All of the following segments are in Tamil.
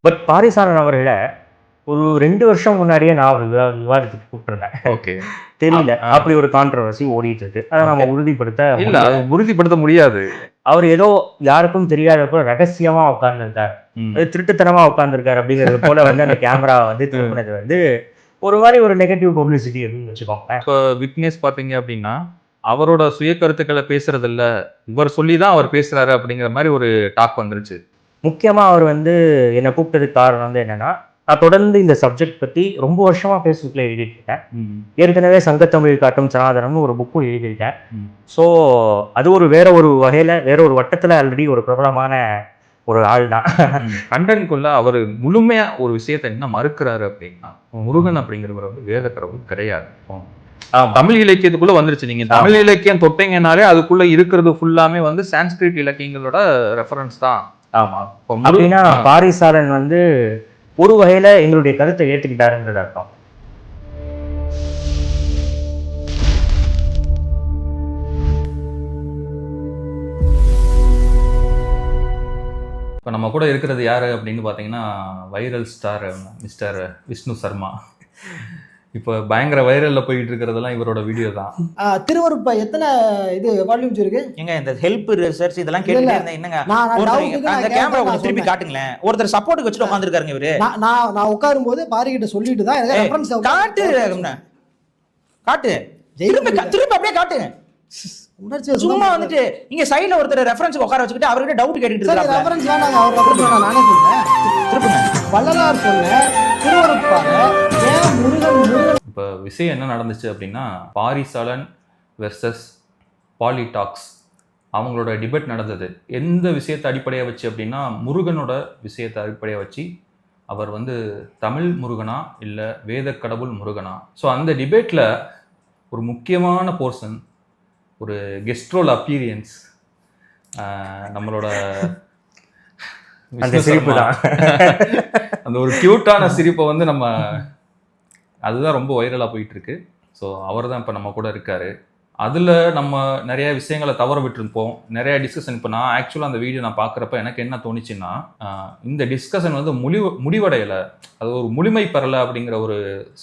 பட் பாரிசாலன் அவர்களை ஒரு 2 வருஷம் முன்னாடியே நான் ஒரு விவாதத்துக்கு கூப்பிட்டுருந்தேன். ஓகே. தெரியல, அப்படி ஒரு கான்ட்ரவர்சி ஓடிட்டு இருக்கு. அதை நம்ம இல்ல உறுதிப்படுத்த முடியாது. அவர் ஏதோ யாருக்கும் தெரியாதப்போ ரகசியமா உட்கார்ந்துருக்காரு, திருட்டுத்தனமா உட்கார்ந்துருக்காரு அப்படிங்கிறது போல வந்து அந்த கேமராவை வந்து திருப்பினது வந்து ஒரு மாதிரி ஒரு நெகட்டிவ் பப்ளிசிட்டி அப்படின்னு வச்சுக்கோங்க. இப்போ விக்னேஷ் பார்த்தீங்க அப்படின்னா அவரோட சுய கருத்துக்களை பேசுறது இல்ல, இவர் சொல்லி தான் அவர் பேசுறாரு அப்படிங்கிற மாதிரி ஒரு டாக் வந்துருச்சு. முக்கியமா அவர் வந்து என்னை கூப்பிட்டதுக்கு காரணம் வந்து என்னன்னா, நான் தொடர்ந்து இந்த சப்ஜெக்ட் பற்றி ரொம்ப வருஷமா ஃபேஸ்புக்கில் எழுதிட்டு இருக்கேன். ஏற்கனவே சங்கத்தமிழ் காட்டும் சனாதனம்னு ஒரு புக்கும் எழுதியிருக்கேன். ஸோ அது ஒரு வேற ஒரு வகையில் வேற ஒரு வட்டத்தில் ஆல்ரெடி ஒரு பிரபலமான ஒரு ஆள் தான். கண்டனுக்குள்ள அவர் முழுமையா ஒரு விஷயத்தை என்ன மறுக்கிறாரு அப்படின்னா, முருகன் அப்படிங்கிறவர் வந்து வேத கடவுள் கிடையாது. தமிழ் இலக்கியத்துக்குள்ள வந்துருச்சு. நீங்க தமிழ் இலக்கியம் தொட்டீங்கன்னாலே அதுக்குள்ள இருக்கிறது ஃபுல்லாமே வந்து சான்ஸ்கிரிட் இலக்கியங்களோட ரெஃபரன்ஸ் தான். ஆமா. அப்படின்னா பாரிசாலன் வந்து ஒரு வகையில எங்களுடைய கருத்தை ஏற்றுக்கிட்டாருன்றது அர்த்தம். இப்போ நம்ம கூட இருக்கிறது யாரு அப்படின்னு பார்த்தீங்கன்னா viral star mister Vishnu Sharma. இப்போ பயங்கர வைரல்ல போயிட்டு இருக்கிறதெல்லாம் இவரோட வீடியோ தான். திருவருட்பா எத்தனை இது வால்யூம்ஸ் இருக்கு? எங்க இந்த ஹெல்ப் ரிசர்ச் இதெல்லாம் கேட்டுட்டே இருந்தேன். என்னங்க அந்த கேமரா கொஞ்சம் திருப்பி காட்டுங்களேன். ஒருத்தர் சப்போர்ட்டுக்கு வச்சுட்டு உட்கார்ந்திருக்காருங்க இவரு. நான் உட்காரும் போது பாரிகிட்ட சொல்லிட்டு தான் எனக்கு ரெஃபரன்ஸ் காட்டு காட்டு திருப்பி அப்படியே காட்டு. சும்மா வந்துட்டு இங்க சைடுல ஒருத்தர் ரெஃபரன்ஸ்க்கு உட்கார வச்சுக்கிட்டு அவர்கிட்ட டவுட் கேட்டுட்டு இருக்காரு. ரெஃபரன்ஸ் வேணாங்க, அவர் ரெஃபரன்ஸ் வேணாம், நானே சொல்றேன். திருப்புங்க. வள்ளலார் சொன்ன திருவருட்பால ஏன் முருகன் இப்போ விஷயம் என்ன நடந்துச்சு அப்படின்னா, பாரிசாலன் வெர்சஸ் பாலிடாக்ஸ் அவங்களோட டிபேட் நடந்தது. எந்த விஷயத்தை அடிப்படையாக வச்சு அப்படின்னா, முருகனோட விஷயத்தை அடிப்படையாக வச்சு அவர் வந்து தமிழ் முருகனா இல்லை வேத கடவுள் முருகனா. ஸோ அந்த டிபேட்டில் ஒரு முக்கியமான போர்ஷன், ஒரு கெஸ்ட் ரோல் அப்பீரியன்ஸ், நம்மளோட அந்த சிரிப்பு தான், அந்த ஒரு கியூட்டான சிரிப்பை வந்து நம்ம அதுதான் ரொம்ப வைரலாக போயிட்டு இருக்கு. ஸோ அவர் தான் இப்போ நம்ம கூட இருக்காரு. அதில் நம்ம நிறைய விஷயங்களை தவற விட்டுருப்போம், நிறைய டிஸ்கஷன். இப்போ நான் ஆக்சுவலாக அந்த வீடியோ நான் பார்க்குறப்ப எனக்கு என்ன தோணுச்சுன்னா, இந்த டிஸ்கஷன் வந்து முடிவடையலை, அது ஒரு முழுமை பெறலை அப்படிங்கிற ஒரு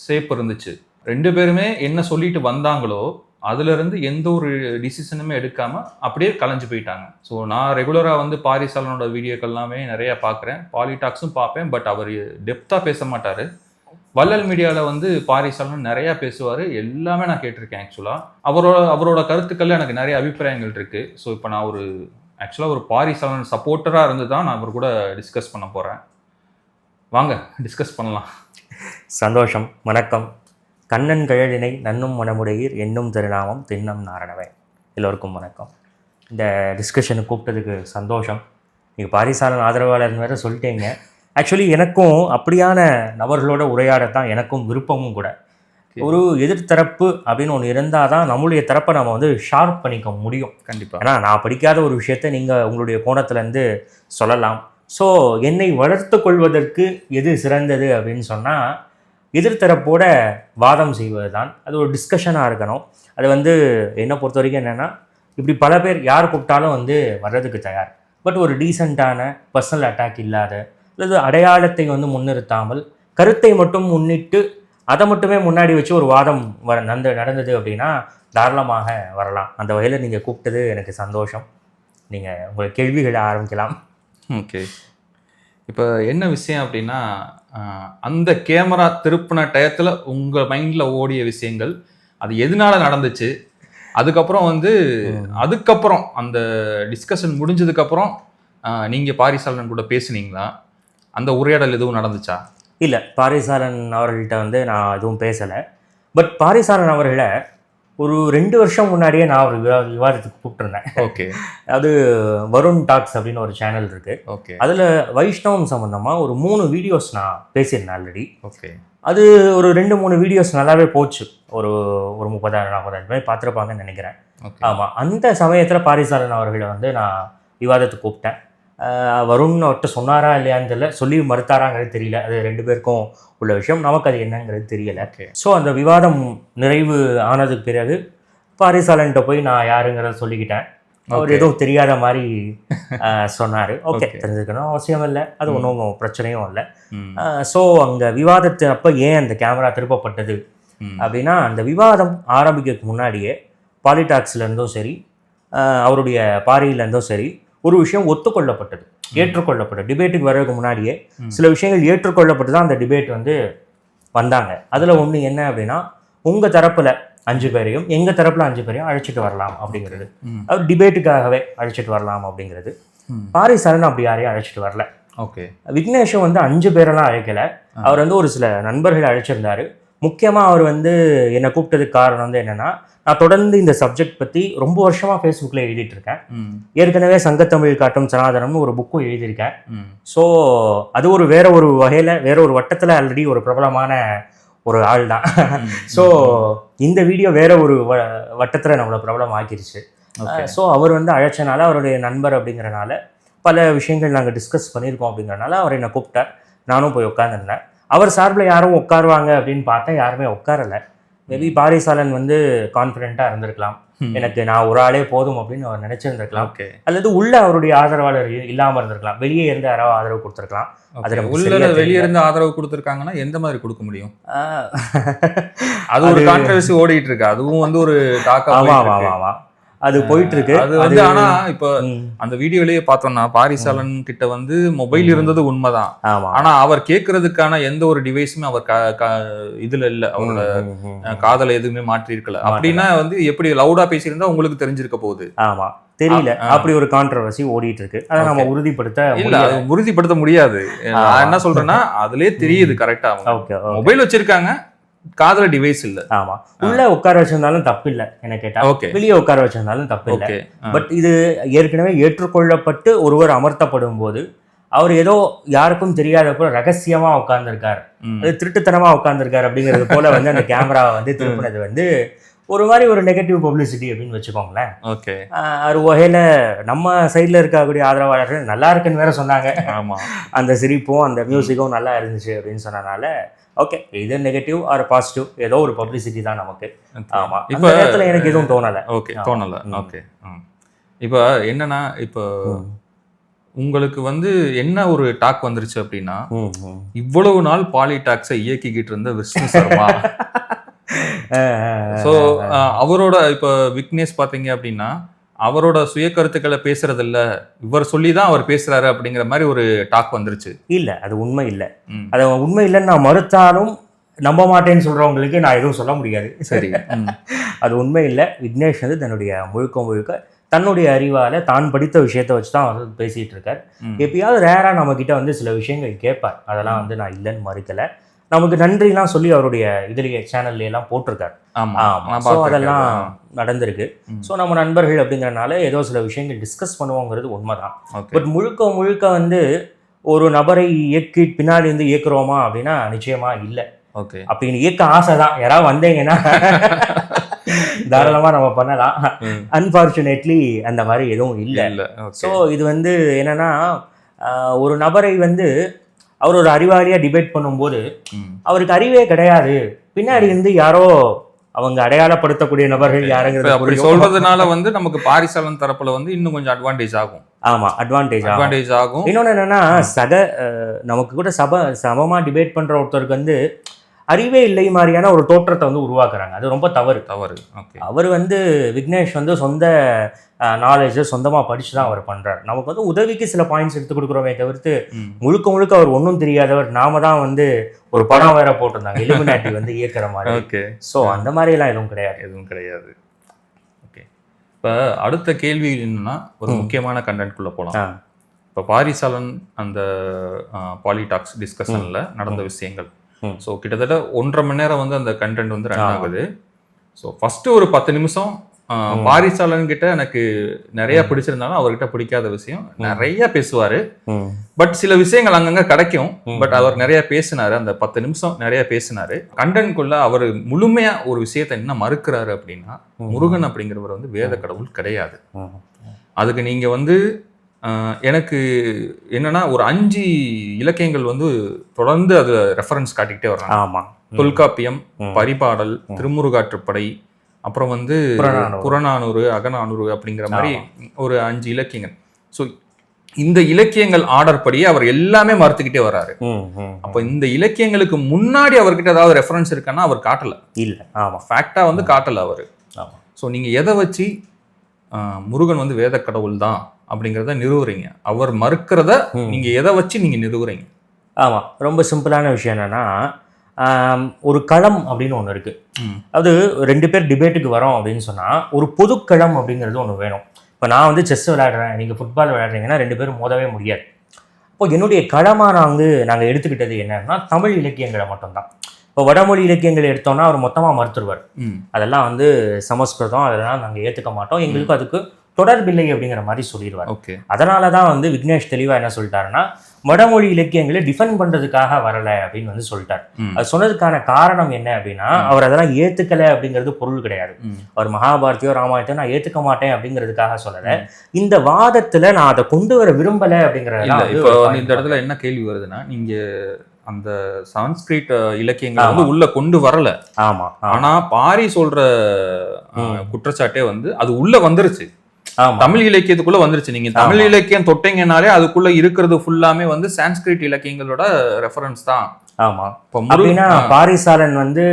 சேப் இருந்துச்சு. 2 பேருமே என்ன சொல்லிட்டு வந்தாங்களோ அதுலேருந்து எந்த ஒரு டிசிஷனுமே எடுக்காமல் அப்படியே கலைஞ்சு போயிட்டாங்க. ஸோ நான் ரெகுலராக வந்து பாரிசாலனோட வீடியோக்கள் எல்லாமே நிறையா பார்க்குறேன், பாலிடாக்ஸும் பார்ப்பேன். பட் அவர் டெப்த்தாக பேச மாட்டார். வள்ளல் மீடியாவில் வந்து பாரிசாலன் நிறையா பேசுவார், எல்லாமே நான் கேட்டிருக்கேன். ஆக்சுவலாக அவரோட கருத்துக்களில் எனக்கு நிறைய அபிப்பிராயங்கள் இருக்குது. ஸோ இப்போ நான் ஆக்சுவலாக ஒரு பாரிசாலன் சப்போர்ட்டராக இருந்து தான் நான் அவர் கூட டிஸ்கஸ் பண்ண போகிறேன். வாங்க டிஸ்கஸ் பண்ணலாம். சந்தோஷம். வணக்கம். கண்ணன் கழலினை நன்னும் மனமுடையீர் என்னும் திருநாமம் தின்னம் நாரணவே. எல்லோருக்கும் வணக்கம். இந்த டிஸ்கஷனுக்கு கூப்பிட்டதுக்கு சந்தோஷம். நீங்கள் பாரிசாலன் ஆதரவாளர் வேறு சொல்லிட்டீங்க. ஆக்சுவலி எனக்கும் அப்படியான நபர்களோட உரையாடத்தான் எனக்கும் விருப்பமும் கூட. ஒரு எதிர்த்தரப்பு அப்படின்னு ஒன்று இருந்தால் தான் நம்மளுடைய தரப்பை நம்ம வந்து ஷார்ப் பண்ணிக்க முடியும். கண்டிப்பாக. ஏன்னா நான் படிக்காத ஒரு விஷயத்தை நீங்கள் உங்களுடைய கோணத்துலேருந்து சொல்லலாம். ஸோ என்னை வளர்த்து கொள்வதற்கு எது சிறந்தது அப்படின்னு சொன்னால் எதிர்த்தரப்போட வாதம் செய்வது தான். அது ஒரு டிஸ்கஷனாக இருக்கணும். அது வந்து என்னை பொறுத்த வரைக்கும் என்னென்னா, இப்படி பல பேர் யார் கூப்பிட்டாலும் வந்து வர்றதுக்கு தயார். பட் ஒரு டீசெண்டான பர்சனல் அட்டாக் இல்லாத, அல்லது அடையாளத்தை வந்து முன்னிறுத்தாமல் கருத்தை மட்டும் முன்னிட்டு அதை மட்டுமே முன்னாடி வச்சு ஒரு வாதம் நடந்தது அப்படின்னா தாராளமாக வரலாம். அந்த வகையில் நீங்கள் கூப்பிட்டது எனக்கு சந்தோஷம். நீங்கள் உங்கள் கேள்விகளை ஆரம்பிக்கலாம். ஓகே. இப்போ என்ன விஷயம் அப்படின்னா, அந்த கேமரா திருப்பின டயத்தில் உங்கள் மைண்டில் ஓடிய விஷயங்கள், அது எதனால நடந்துச்சு, அதுக்கப்புறம் வந்து அதுக்கப்புறம் அந்த டிஸ்கஷன் முடிஞ்சதுக்கப்புறம் நீங்கள் பாரிசாலன் கூட பேசுனீங்களா? அந்த உரையாடல் எதுவும் நடந்துச்சா? இல்லை, பாரிசாலன் அவர்கள்ட்ட வந்து நான் எதுவும் பேசலை. பட் பாரிசாலன் அவர்களை ஒரு 2 வருஷம் முன்னாடியே நான் ஒரு விவாதத்துக்கு கூப்பிட்டுருந்தேன். ஓகே. அது வருண் டாக்ஸ் அப்படின்னு ஒரு சேனல் இருக்குது. ஓகே. அதில் வைஷ்ணவம் சம்மந்தமாக ஒரு 3 வீடியோஸ் நான் பேசியிருந்தேன் ஆல்ரெடி. ஓகே. அது ஒரு 2-3 வீடியோஸ் நல்லாவே போச்சு. ஒரு 30,000-40,000 பேர் பார்த்துருப்பாங்கன்னு நினைக்கிறேன். ஆமாம். அந்த சமயத்தில் பாரிசாலன் அவர்களை வந்து நான் விவாதத்துக்கு கூப்பிட்டேன். வருண் அவர்கிட்ட சொன்னாரா இல்லையான்னு தெரியல, சொல்லி மறுத்தாராங்கிறது தெரியல. அது 2 பேருக்கும் உள்ள விஷயம், நமக்கு அது என்னங்கிறது தெரியல. ஸோ அந்த விவாதம் நிறைவு ஆனதுக்கு பிறகு பாரிசாலன்கிட்ட போய் நான் யாருங்கிறத சொல்லிக்கிட்டேன். அவர் ஏதோ தெரியாத மாதிரி சொன்னார். ஓகே, தெரிஞ்சுக்கணும் அவசியம் இல்லை, அது ஒன்றும் பிரச்சனையும் இல்லை. ஸோ அங்கே விவாதத்து அப்போ ஏன் அந்த கேமரா திருப்பப்பட்டது அப்படின்னா, அந்த விவாதம் ஆரம்பிக்கிறதுக்கு முன்னாடியே பாலிடாக்ஸ்லேருந்தும் சரி அவருடைய பாரியிலேருந்தும் சரி ஒரு விஷயம் ஒத்துக்கொள்ளப்பட்டது, ஏற்றுக்கொள்ளப்பட்டது. டிபேட்டுக்கு வர்றதுக்கு முன்னாடியே சில விஷயங்கள் ஏற்றுக்கொள்ளப்பட்டு தான் அந்த டிபேட் வந்து வந்தாங்க. அதில் ஒன்று என்ன அப்படின்னா, உங்கள் தரப்பில் 5 பேரையும் எங்கள் தரப்பில் 5 பேரையும் அழைச்சிட்டு வரலாம் அப்படிங்கிறது. அவர் டிபேட்டுக்காகவே அழைச்சிட்டு வரலாம் அப்படிங்கிறது. பாரிசாலன் அப்படி யாரையும் அழைச்சிட்டு வரல. ஓகே, விக்னேஷும் வந்து 5 பேரெல்லாம் அழைக்கலை. அவர் வந்து ஒரு சில நண்பர்களை அழைச்சிருந்தாரு. முக்கியமாக அவர் வந்து என்னை கூப்பிட்டதுக்கு காரணம் வந்து என்னென்னா, நான் தொடர்ந்து இந்த சப்ஜெக்ட் பற்றி ரொம்ப வருஷமாக ஃபேஸ்புக்கில் எழுதிட்டு இருக்கேன். ஏற்கனவே சங்கத்தமிழ் காட்டும் சனாதனம்னு ஒரு புக்கும் எழுதியிருக்கேன். ஸோ அது ஒரு வேற ஒரு வகையில் வேற ஒரு வட்டத்தில் ஆல்ரெடி ஒரு பிரபலமான ஒரு ஆள் தான். ஸோ இந்த வீடியோ வேற ஒரு வட்டத்தில் நம்மளை பிரபலம் ஆக்கிருச்சு. ஸோ அவர் வந்து அழைச்சனால, அவருடைய நண்பர் அப்படிங்கிறனால பல விஷயங்கள் நாங்கள் டிஸ்கஸ் பண்ணியிருக்கோம் அப்படிங்கிறனால அவர் என்னை கூப்பிட்டார். நானும் போய் உட்காந்துருந்தேன். அவர் சார்பில் யாரும் உட்காருவாங்க அப்படின்னு பார்த்தா யாருமே உட்காரலை. மேபி பாரிசாலன் வந்து கான்ஃபிடென்ட்டாக இருந்திருக்கலாம், எனக்கு நான் ஒரு ஆளே போதும் அப்படின்னு அவர் நினைச்சிருந்திருக்கலாம். அல்லது உள்ள அவருடைய ஆதரவாளர் இல்லாமல் இருந்திருக்கலாம், வெளியே இருந்து யாராவது ஆதரவு கொடுத்துருக்கலாம். அதுல உள்ள வெளியே இருந்து ஆதரவு கொடுத்துருக்காங்கன்னா எந்த மாதிரி கொடுக்க முடியும்? அது ஒரு கான்ட்ரவர்சி ஓடிட்டு இருக்கு, அதுவும் வந்து ஒரு டாக்கா அது போயிட்டு இருக்கு. அது வந்து ஆனா இப்ப அந்த வீடியோலயே பார்த்தோம்னா பாரிசாலன் கிட்ட வந்து மொபைல் இருந்தது உண்மைதான். ஆனா அவர் கேட்கறதுக்கான எந்த ஒரு டிவைஸுமே அவர் இதுல இல்ல, அவரோட காதல எதுவுமே மாற்றி இருக்கல. அப்படின்னா வந்து எப்படி லவுடா பேசியிருந்தா உங்களுக்கு தெரிஞ்சிருக்க போகுது? ஆமா, தெரியல. அப்படி ஒரு கான்ட்ரவர்சி ஓடிட்டு இருக்கு. அதை நம்ம உறுதிப்படுத்த முடியாது. நான் என்ன சொல்றேன்னா, அதுலயே தெரியுது கரெக்டா மொபைல் வச்சிருக்காங்க, காதல டிவைஸ் இல்ல. ஆமா, உள்ள உட்கார வச்சிருந்தாலும் தப்பு இல்லை என்ன கேட்டா, வெளியே உட்கார வச்சிருந்தாலும் தப்பு இல்லை. பட் இது ஏற்கனவே ஏற்றுக்கொள்ளப்பட்டு ஒருவர் அமர்த்தப்படும் போது அவர் ஏதோ யாருக்கும் தெரியாதப்போ ரகசியமா உட்கார்ந்துருக்காரு, அது திருட்டுத்தனமா உட்கார்ந்துருக்காரு அப்படிங்கிறது போல வந்து அந்த கேமராவை வந்து திருப்பினது வந்து ஒரு மாதிரி ஒரு நெகட்டிவ் பப்ளிசிட்டி அப்படின்னு வச்சுக்கோங்களேன். ஓகே, ஒரு வகையில நம்ம சைட்ல இருக்கக்கூடிய ஆதரவாளர்கள் நல்லா இருக்குன்னு வேற சொன்னாங்க. ஆமா, அந்த சிரிப்பும் அந்த மியூசிக்கும் நல்லா இருந்துச்சு அப்படின்னு சொன்னனால ஓகே, இது நெகட்டிவ் ஆர் பாசிட்டிவ் ஏதோ ஒரு பப்ளிசிட்டி தான் நமக்கு. ஆமா, இப்போ நேரத்துல எனக்கு எதுவும் தோணலை. ஓகே, தோணலை. ஓகே, இப்போ என்னன்னா, இப்போ உங்களுக்கு வந்து என்ன ஒரு டாக் வந்துருச்சு அப்படின்னா, இவ்வளவு நாள் பாலிடாக்ஸை இயக்கிக்கிட்டு இருந்த விஷ்ணு சர்மா, ஸோ அவரோட இப்போ விக்னேஷ் பார்த்தீங்க அப்படின்னா அவரோட சுய கருத்துக்களை பேசுறது இல்ல, இவர் சொல்லிதான் அவர் பேசுறாரு அப்படிங்கிற மாதிரி ஒரு டாக் வந்துருச்சு. இல்ல, அது உண்மை இல்லை. அது உண்மை இல்லைன்னு நான் மறுத்தாலும் நம்ப மாட்டேன்னு சொல்றவங்களுக்கு நான் எதுவும் சொல்ல முடியாது. சரி, அது உண்மை இல்லை. விக்னேஷ் வந்து தன்னுடைய முழுக்க தன்னுடைய அறிவால தான் படித்த விஷயத்த வச்சுதான் அவர் பேசிட்டு இருக்கார். எப்பயாவது ரேரா நம்ம கிட்ட வந்து சில விஷயங்கள் கேட்பார், அதெல்லாம் வந்து நான் இல்லைன்னு மறுக்கல. நமக்கு நன்றிலாம் சொல்லி அவருடைய இதுலேயே சேனல்ல எல்லாம் போட்டிருக்காரு. ஸோ அதெல்லாம் நடந்திருக்கு. ஸோ நம்ம நண்பர்கள் அப்படிங்கிறனால ஏதோ சில விஷயங்கள் டிஸ்கஸ் பண்ணுவோங்கிறது உண்மைதான். பட் முழுக்க வந்து ஒரு நபரை இயக்கி பின்னாடி இருந்து இயக்குறோமா அப்படின்னா நிச்சயமா இல்லை. ஓகே, அப்படின்னு இயக்க ஆசை தான், யாராவது வந்தீங்கன்னா தாராளமா நம்ம பண்ணலாம். அன்பார்ச்சுனேட்லி அந்த மாதிரி எதுவும் இல்லை. ஸோ இது வந்து என்னன்னா, ஒரு நபரை வந்து அவர் ஒரு அறிவாளியா டிபேட் பண்ணும்போது அவருக்கு அறிவே கிடையாது, பின்னாடி இருந்து யாரோ அவங்க அடையாளப்படுத்தக்கூடிய நபர்கள் யாருங்கிறது சொல்றதுனால வந்து நமக்கு பாரிசாலன் தரப்புல வந்து இன்னும் கொஞ்சம் அட்வான்டேஜ் ஆகும். ஆமா, அட்வான்டேஜ் ஆகும். இன்னொன்னு என்னன்னா, நமக்கு கூட சமமா டிபேட் பண்ற ஒருத்தருக்கு வந்து அறிவே இல்லை மாதிரியான ஒரு தோற்றத்தை வந்து உருவாக்குறாங்க. அது ரொம்ப தவறு. அவர் வந்து விக்னேஷ் வந்து சொந்த நாலேஜை சொந்தமாக படிச்சு தான் அவர் பண்ணுறாரு. நமக்கு வந்து உதவிக்கு சில பாயிண்ட்ஸ் எடுத்து கொடுக்குறோமே தவிர்த்து முழுக்க அவர் ஒன்றும் தெரியாதவர். நாம தான் வந்து ஒரு படம் வேற போட்டிருந்தாங்க, இலுமினாட்டி வந்து இயக்கிற மாதிரி. ஓகே, ஸோ அந்த மாதிரிலாம் எதுவும் கிடையாது. ஓகே, இப்போ அடுத்த கேள்வி என்னன்னா, ஒரு முக்கியமான கண்டென்ட்குள்ளே போகலாம். இப்போ பாரிசாலன் அந்த பாலிடாக்ஸ் டிஸ்கஷனில் நடந்த விஷயங்கள், ஸோ கிட்டத்தட்ட 1.5 மணி நேரம் வந்து அந்த கண்டென்ட் வந்து ரன் ஆகுது. ஸோ ஃபஸ்ட்டு ஒரு 10 நிமிஷம் பாரிசாலன் கிட்ட எனக்கு நிறைய பிடிச்சிருந்தாலும் அவர்கிட்ட பிடிக்காத விஷயம் நிறைய பேசுவாரு. பட் சில விஷயங்கள் அங்கங்க கிடைக்கும். பட் அவர் நிறைய பேசினாரு, அந்த 10 நிமிஷம் நிறைய பேசினாரு. கண்டென்ட்குள்ள அவர் முழுமையா ஒரு விஷயத்த என்ன மறுக்கிறாரு அப்படின்னா, முருகன் அப்படிங்கிறவர் வந்து வேத கடவுள் கிடையாது. அதுக்கு நீங்க வந்து எனக்கு என்னன்னா ஒரு 5 இலக்கியங்கள் வந்து தொடர்ந்து அது ரெஃபரன்ஸ் காட்டிக்கிட்டே வர்றாங்க. தொல்காப்பியம், பரிபாடல், திருமுருகாற்றுப்படை, அப்புறம் வந்து புறநானூறு, அகநானூறு அப்படிங்கிற மாதிரி ஒரு 5 இலக்கியங்கள். ஸோ இந்த இலக்கியங்கள் ஆர்டர் படியே அவர் எல்லாமே மறுத்துக்கிட்டே வர்றாரு. அப்ப இந்த இலக்கியங்களுக்கு முன்னாடி அவர்கிட்ட ஏதாவது ரெஃபரன்ஸ் இருக்கான்னா அவர் காட்டல. இல்ல. ஆமா, ஃபேக்டா வந்து காட்டல அவரு. ஸோ நீங்க எதை வச்சு முருகன் வந்து வேத கடவுள் தான் அப்படிங்கிறத நிறுவுறீங்க? அவர் மறுக்கிறத நீங்க எதை வச்சு நீங்க நிறுவுறீங்க? ஆமா, ரொம்ப சிம்பிளான விஷயம் என்னன்னா, ஒரு களம் அப்படின்னு ஒன்று இருக்கு. அது 2 பேர் டிபேட்டுக்கு வரோம் அப்படின்னு சொன்னா ஒரு பொதுக்களம் அப்படிங்கிறது ஒன்று வேணும். இப்போ நான் வந்து செஸ் விளையாடுறேன், நீங்கள் ஃபுட்பால் விளையாடுறீங்கன்னா 2 பேரும் மோதவே முடியாது. இப்போ என்னுடைய களமாக நாங்கள் எடுத்துக்கிட்டது என்னன்னா தமிழ் இலக்கியங்களை மட்டும்தான். இப்போ வடமொழி இலக்கியங்கள் எடுத்தோம்னா அவர் மொத்தமாக மறுத்துருவார். அதெல்லாம் வந்து சமஸ்கிருதம், அதெல்லாம் நாங்கள் ஏற்றுக்க மாட்டோம், எங்களுக்கு அதுக்கு தொடர்பில்லை அப்படிங்கிற மாதிரி சொல்லிடுவார். அதனால தான் வந்து விக்னேஷ் தெளிவாக என்ன சொல்லிட்டாருன்னா, வடமொழி இலக்கியங்களை டிஃபெண்ட் பண்ணுறதுக்காக வரலை அப்படின்னு வந்து சொல்லிட்டார். அது சொன்னதுக்கான காரணம் என்ன அப்படின்னா, அவர் அதெல்லாம் ஏற்றுக்கலை அப்படிங்கிறது பொருள் கிடையாது. அவர் மகாபாரதியோ ராமாயணத்தையோ நான் ஏற்றுக்க மாட்டேன் அப்படிங்கிறதுக்காக சொல்லலை. இந்த வாதத்தில் நான் அதை கொண்டு வர விரும்பலை அப்படிங்கிறத. இப்போ இந்த இடத்துல என்ன கேள்வி வருதுன்னா, நீங்க அந்த சான்ஸ்கிரிட் இலக்கியங்களை வந்து உள்ள கொண்டு வரல. ஆமா, ஆனா பாரி சொல்ற குற்றச்சாட்டே வந்து அது உள்ள வந்துருச்சு, தமிழ் இலக்கியத்துக்குள்ள வந்துருச்சு. நீங்க தமிழ் இலக்கியம் தொட்டீங்கன்னாலே அதுக்குள்ள இருக்கிறது ஃபுல்லாமே வந்து சான்ஸ்கிரிட் இலக்கியங்களோட ரெஃபரன்ஸ் தான். ஆமா, அப்படின்னா பாரிசாலன் வந்து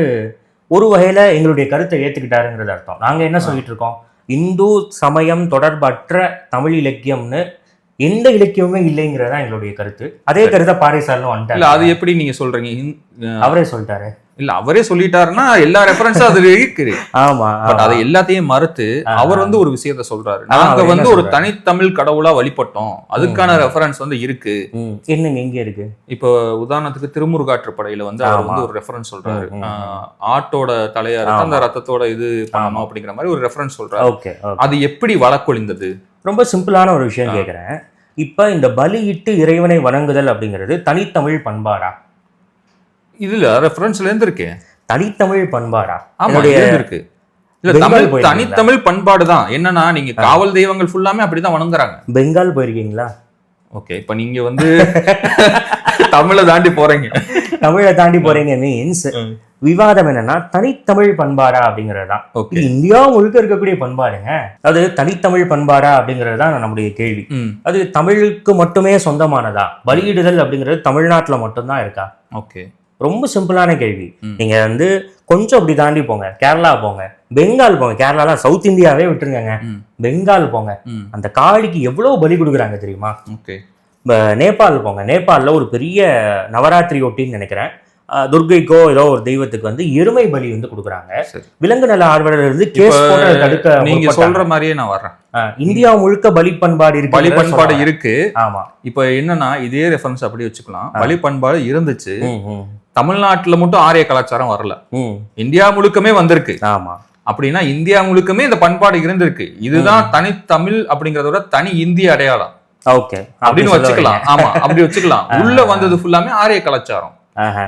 ஒரு வகையில எங்களுடைய கருத்தை ஏத்துக்கிட்டாருங்கிறது அர்த்தம். நாங்க என்ன சொல்லிட்டு இருக்கோம், இந்து சமயம் தொடர்பற்ற தமிழ் இலக்கியம்னு எந்த இலக்கியமுமே இல்லைங்கிறதா எங்களுடைய கருத்து. அதே கருத்தை பாரிசாலன் வந்துட்டாரு. அது எப்படி நீங்க சொல்றீங்க? அவரே சொல்லிட்டாரு. இல்ல, அவரே சொல்லிட்டாருன்னா எல்லா ரெஃபரன்ஸும் அதுல இருக்குது. ஆமா, பட் அதை எல்லாத்தையும் மறுத்து அவர் வந்து ஒரு விஷயத்த சொல்றாரு, நாங்க வந்து ஒரு தனித்தமிழ் கடவுளா வழிபட்டோம், அதுக்கான ரெஃபரன்ஸ் வந்து இருக்கு. என்னங்க எங்க இருக்கு? இப்போ உதாரணத்துக்கு திருமுருகாற்றுப்படையில வந்து அவர் வந்து ஒரு ரெஃபரன்ஸ் சொல்றாரு, ஆட்டோட தலையா இருக்கு, அந்த ரத்தத்தோட இது பண்ணணும் அப்படிங்கிற மாதிரி ஒரு ரெஃபரன்ஸ் சொல்றாரு. அது எப்படி வழக்கொழிந்தது? ரொம்ப சிம்பிளான ஒரு விஷயம் கேட்கிறேன். இப்ப இந்த பலியிட்டு இறைவனை வணங்குதல் அப்படிங்கிறது தனித்தமிழ் பண்பாடா? இதுல ரெஃபரன்ஸ்ல இருந்து இருக்கு, தனித்தமிழ் பண்பாடா? இருக்கு. இல்ல, தனித்தமிழ் பண்பாடு தான். என்னன்னா நீங்க காவல் தெய்வங்கள் ஃபுல்லாமே அப்படிதான் வணங்குறாங்க. பெங்கால் போயிருக்கீங்களா? ஓகே, இப்ப நீங்க வந்து தமிழை தாண்டி போறீங்க. தமிழை தாண்டி போறீங்க மீன்ஸ் விவாதம் என்னன்னா தனித்தமிழ் பண்பாடா அப்படிங்கறதுதான். இது இந்தியா முழுக்க இருக்கக்கூடிய பண்பாடுங்க. அது தனித்தமிழ் பண்பாடா அப்படிங்கிறது தான் நம்முடைய கேள்வி. அது தமிழுக்கு மட்டுமே சொந்தமானதா? பலியிடுதல் அப்படிங்கிறது தமிழ்நாட்டுல மட்டும்தான் இருக்கா? ஓகே, ரொம்ப சிம்பிளான கேள்வி. நீங்க வந்து கொஞ்சம் அப்படி தாண்டி போங்க, கேரளா போங்க, பெங்கால் போங்க. கேரளால சவுத் இந்தியாவே விட்டுருங்க, பெங்கால் போங்க, அந்த காளிக்கு எவ்வளவு பலி கொடுக்குறாங்க தெரியுமா? நேபாள் போங்க, நேபாளில் ஒரு பெரிய நவராத்திரி ஒட்டின்னு நினைக்கிறேன், துர்கைக்கோ ஏதோ ஒரு தெய்வத்துக்கு வந்து எருமை பலி வந்து கொடுக்குறாங்க. விலங்கு நல ஆர்வலர் இருந்து கேஸ் போட்டு தடுக்க. நீங்க சொல்ற மாதிரியே நான் வர்றேன். இந்தியா முழுக்க பலி பண்பாடு இருக்கு, பலி பண்பாடு இருக்கு. ஆமா, இப்ப என்னன்னா இதே ரெஃபரன்ஸ் அப்படி வச்சுக்கலாம். பலி பண்பாடு இருந்துச்சு, தமிழ்நாட்டுல மட்டும் ஆரிய கலாச்சாரம் வரல, இந்தியா முழுக்கமே வந்திருக்கு. ஆமா, அப்படின்னா இந்தியா முழுக்கமே இந்த பண்பாடு இருந்திருக்கு. இதுதான் தனித்தமிழ் அப்படிங்கறதோட தனி இந்திய அடையாளம். ஓகே, அப்படின்னு வச்சுக்கலாம். ஆமா, அப்படி வச்சுக்கலாம். உள்ள வந்தது ஃபுல்லாமே ஆரிய கலாச்சாரம்.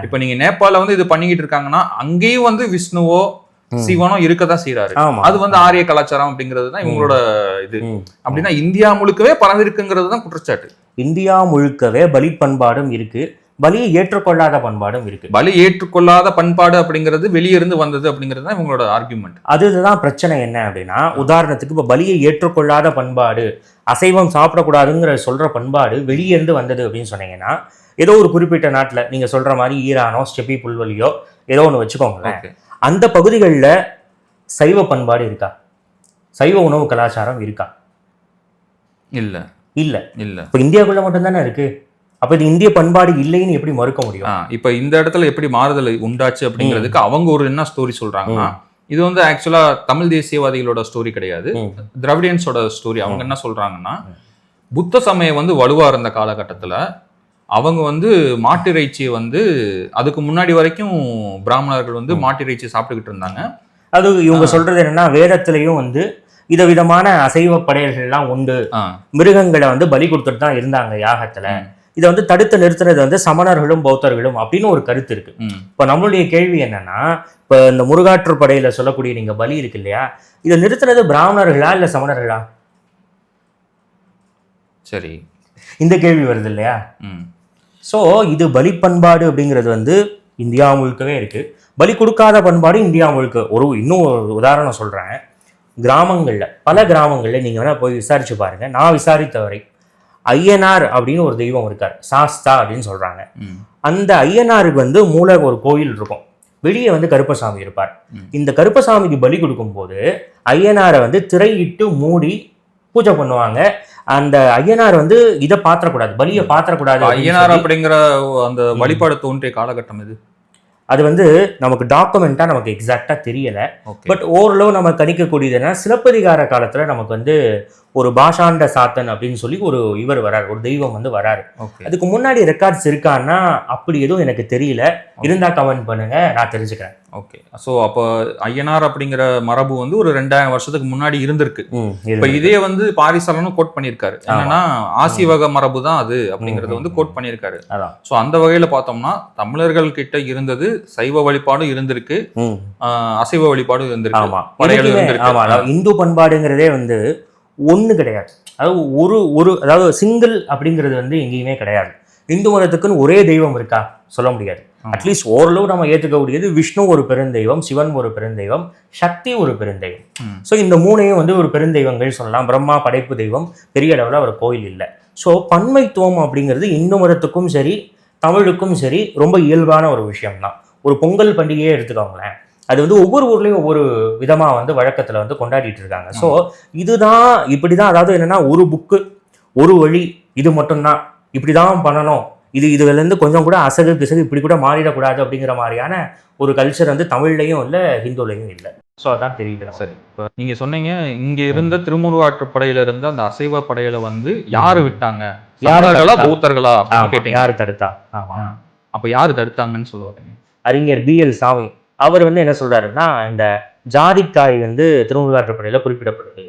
இப்ப நீங்க நேபாள வந்து இது பண்ணிக்கிட்டு இருக்காங்கன்னா அங்கேயும் வந்து விஷ்ணுவோ சிவனோ இருக்கதான் செய்யறாரு. அது வந்து ஆரிய கலாச்சாரம் அப்படிங்கிறது தான் இவங்களோட இது. அப்படின்னா இந்தியா முழுக்கவே பரவிருக்குங்கிறது தான் குற்றச்சாட்டு. இந்தியா முழுக்கவே பலி பண்பாடும் இருக்கு, பலியை ஏற்றுக்கொள்ளாத பண்பாடும் இருக்கு. பலி ஏற்றுக்கொள்ளாத பண்பாடு அப்படிங்கிறது வெளியிருந்து வந்தது அப்படிங்கிறது தான் இவங்களோட ஆர்குமெண்ட். அதுதான் பிரச்சனை என்ன அப்படின்னா, உதாரணத்துக்கு இப்ப பலியை ஏற்றுக்கொள்ளாத பண்பாடு, அசைவம் சாப்பிடக்கூடாதுங்கிற சொல்ற பண்பாடு வெளியே இருந்து வந்தது அப்படின்னு சொன்னீங்கன்னா, ஏதோ ஒரு குறிப்பிட்ட நாட்டுல நீங்க சொல்ற மாதிரி ஈரானோ ஸ்டெப்பி புல்வெளியோ ஏதோ ஒண்ணு வச்சுக்கோங்களேன், அந்த பகுதிகளில் சைவ பண்பாடு இருக்கா? சைவ உணவு கலாச்சாரம் இருக்கா? இல்ல இல்ல இல்ல. இப்ப இந்தியாவுக்குள்ள மட்டும் தானே இருக்கு. அப்ப இது இந்திய பண்பாடு இல்லைன்னு எப்படி மறுக்க முடியும்? இப்ப இந்த இடத்துல எப்படி மாறுதல் உண்டாச்சு அப்படிங்கிறதுக்கு அவங்க ஒரு என்ன ஸ்டோரி சொல்றாங்கன்னா, இது வந்து ஆக்சுவலா தமிழ் தேசியவாதிகளோட ஸ்டோரி கிடையாது, திராவிடியன்ஸோட ஸ்டோரி. அவங்க என்ன சொல்றாங்கன்னா, புத்த சமயம் வந்து வலுவா இருந்த காலகட்டத்துல அவங்க வந்து மாட்டிறைச்சியை வந்து அதுக்கு முன்னாடி வரைக்கும் பிராமணர்கள் வந்து மாட்டிறைச்சி சாப்பிட்டுக்கிட்டு இருந்தாங்க. அது இவங்க சொல்றது என்னன்னா, வேதத்திலையும் வந்து விதவிதமான அசைவ படையல்கள்லாம் உண்டு, மிருகங்களை வந்து பலி கொடுத்துட்டு தான் இருந்தாங்க யாகத்துல. இதை வந்து தடுத்து நிறுத்துறது வந்து சமணர்களும் பௌத்தர்களும் அப்படின்னு ஒரு கருத்து இருக்கு. இப்ப நம்மளுடைய கேள்வி என்னன்னா, இப்ப இந்த முருகாற்று படையில சொல்லக்கூடிய நீங்க பலி இருக்கு இல்லையா, இதை நிறுத்துறது பிராமணர்களா இல்ல சமணர்களா? சரி, இந்த கேள்வி வருது இல்லையா? ஸோ இது பலி பண்பாடு அப்படிங்கிறது வந்து இந்தியா முழுக்கவே இருக்கு. பலி கொடுக்காத பண்பாடு இந்தியா முழுக்க. இன்னும் ஒரு உதாரணம் சொல்றேன். கிராமங்கள்ல, பல கிராமங்கள்ல நீங்க வேணா போய் விசாரிச்சு பாருங்க. நான் விசாரித்த வரை ஐயனார் அப்படின்னு ஒரு தெய்வம் இருக்கார், சாஸ்தா அப்படின்னு சொல்றாங்க. அந்த ஐயனாருக்கு வந்து மூல ஒரு கோயில் இருக்கும், வெளியே வந்து கருப்பசாமி இருப்பார். இந்த கருப்பசாமிக்கு பலி கொடுக்கும் போது ஐயனாரை வந்து திரையிட்டு மூடி பூஜை பண்ணுவாங்க. அந்த ஐயனார் வந்து இதை பாத்திரக்கூடாது, பலியை பாத்திரக்கூடாது. ஐயனார் அப்படிங்கிற அந்த வழிபாடு தோன்றிய காலகட்டம் இது. அது வந்து நமக்கு டாக்குமெண்டா நமக்கு எக்ஸாக்டா தெரியல. பட் ஓரளவு நம்ம கணிக்கக்கூடியதுன்னா சிலப்பதிகார காலத்துல நமக்கு வந்து ஒரு பாஷாண்ட சாத்தன் அப்படின்னு சொல்லி ஒரு இவர் வராரு, ஒரு தெய்வம் வந்து வராரு. அதுக்கு முன்னாடி ரெக்கார்ட்ஸ் இருக்கான்னா அப்படி எதுவும் எனக்கு தெரியல. இருந்தா கமெண்ட் பண்ணுங்க, நான் தெரிஞ்சுக்கிறேன். ஓகே, ஸோ அப்போ ஐயனார் அப்படிங்கிற மரபு வந்து ஒரு 2000 வருஷத்துக்கு முன்னாடி இருந்திருக்கு. இப்ப இதே வந்து பாரிசாலனும் கோட் பண்ணியிருக்காரு. என்னன்னா ஆசிவக மரபு தான் அது அப்படிங்கறத வந்து கோட் பண்ணியிருக்காரு. ஸோ அந்த வகையில பார்த்தோம்னா தமிழர்கள் கிட்ட இருந்தது சைவ வழிபாடு இருந்திருக்கு, அசைவ வழிபாடு இருந்திருக்கு. இந்து பண்பாடுங்கிறதே வந்து ஒண்ணு கிடையாது. அதாவது சிங்கிள் அப்படிங்கிறது வந்து எங்கேயுமே கிடையாது. இந்து மதத்துக்குன்னு ஒரே தெய்வம் இருக்கா சொல்ல முடியாது. அட்லீஸ்ட் ஓரளவு நம்ம ஏற்றுக்கக்கூடியது விஷ்ணு ஒரு பெருந்தெய்வம், சிவன் ஒரு பெருந்தெய்வம், சக்தி ஒரு பெருந்தெய்வம். ஸோ இந்த மூணையும் வந்து ஒரு பெருந்தெய்வங்கள் சொல்லலாம். பிரம்மா படைப்பு தெய்வம், பெரிய அளவில் அவர் கோயில் இல்லை. ஸோ பன்மைத்துவம் அப்படிங்கிறது இந்து மதத்துக்கும் சரி தமிழுக்கும் சரி ரொம்ப இயல்பான ஒரு விஷயம்தான். ஒரு பொங்கல் பண்டிகையே எடுத்துக்கோங்களேன், அது வந்து ஒவ்வொரு ஊர்லேயும் ஒவ்வொரு விதமாக வந்து வழக்கத்தில் வந்து கொண்டாடிட்டு இருக்காங்க. ஸோ இதுதான் இப்படிதான், அதாவது என்னன்னா ஒரு புக்கு ஒரு வழி, இது மட்டும்தான் இப்படிதான் பண்ணணும், இதுலேருந்து கொஞ்சம் கூட அசகு பிசகு இப்படி கூட மாறிடக்கூடாது அப்படிங்கிற மாதிரியான ஒரு கல்ச்சர் வந்து தமிழ்லையும் இல்லை ஹிந்துலையும் இல்லை. ஸோ அதான் தெரியல. சரி, இப்போ நீங்க சொன்னீங்க இங்க இருந்த திருமுருகாற்றுப்படையில இருந்த அந்த அசைவ படையில வந்து யாரு விட்டாங்க, யாரா பௌத்தர்களா கேட்டீங்க? யாரு தடுத்தா? ஆமா, அப்ப யாரு தடுத்தாங்கன்னு சொல்லுவாங்க? அறிஞர் BL சாமி அவர் வந்து என்ன சொல்றாருன்னா, இந்த ஜாதிக்காய் வந்து திருமுருகாற்றுப்படையில குறிப்பிடப்படுது.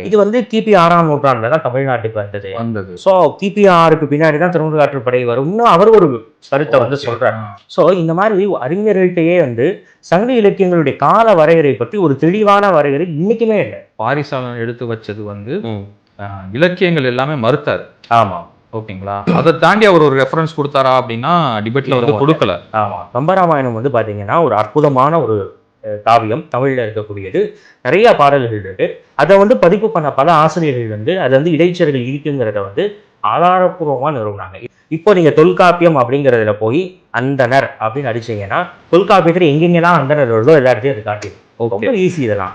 இது வந்து கிபி 6ஆம் நூற்றாண்டுல தான் தமிழ்நாட்டுக்கு வந்தது. ஸோ கிபி 6க்கு பின்னாடி தான் திருமுருகாற்றுப்படை வரும்னு அவர் ஒரு கருத்தை வந்து சொல்றாரு. ஸோ இந்த மாதிரி அறிஞர்கள்ட்டையே வந்து சங்க இலக்கியங்களுடைய கால வரையறை பற்றி ஒரு தெளிவான வரையறை இன்னைக்குமே இல்லை. பாரிசாலன் எடுத்து வச்சது வந்து இலக்கியங்கள் எல்லாமே மறுத்தாரு. ஆமா, ஓகேங்களா? அதை தாண்டி அவர் ஒரு ரெஃபரன்ஸ் கொடுத்தாரா அப்படின்னா டிபேட்ல வந்து கொடுக்கல. ஆமா, கம்பராமாயணம் வந்து பாத்தீங்கன்னா ஒரு அற்புதமான ஒரு காவியம், தமிழ்ல இருக்கக்கூடியது. நிறைய பாடல்கள் இருக்கு. அதை வந்து பதிப்பு பண்ண பல ஆசிரியர்கள் வந்து அது வந்து இடைச்சர்கள் இருக்குங்கிறத வந்து ஆதாரப்பூர்வமா நிறுவனாங்க. இப்போ நீங்க தொல்காப்பியம் அப்படிங்கிறதுல போய் அந்தனர் அப்படின்னு அடிச்சீங்கன்னா தொல்காப்பியத்துல எங்கெங்கெல்லாம் அந்தனர் வருதோ எல்லா இடத்தையும் அது காட்டிடும். ரொம்ப ஈஸி இதெல்லாம்.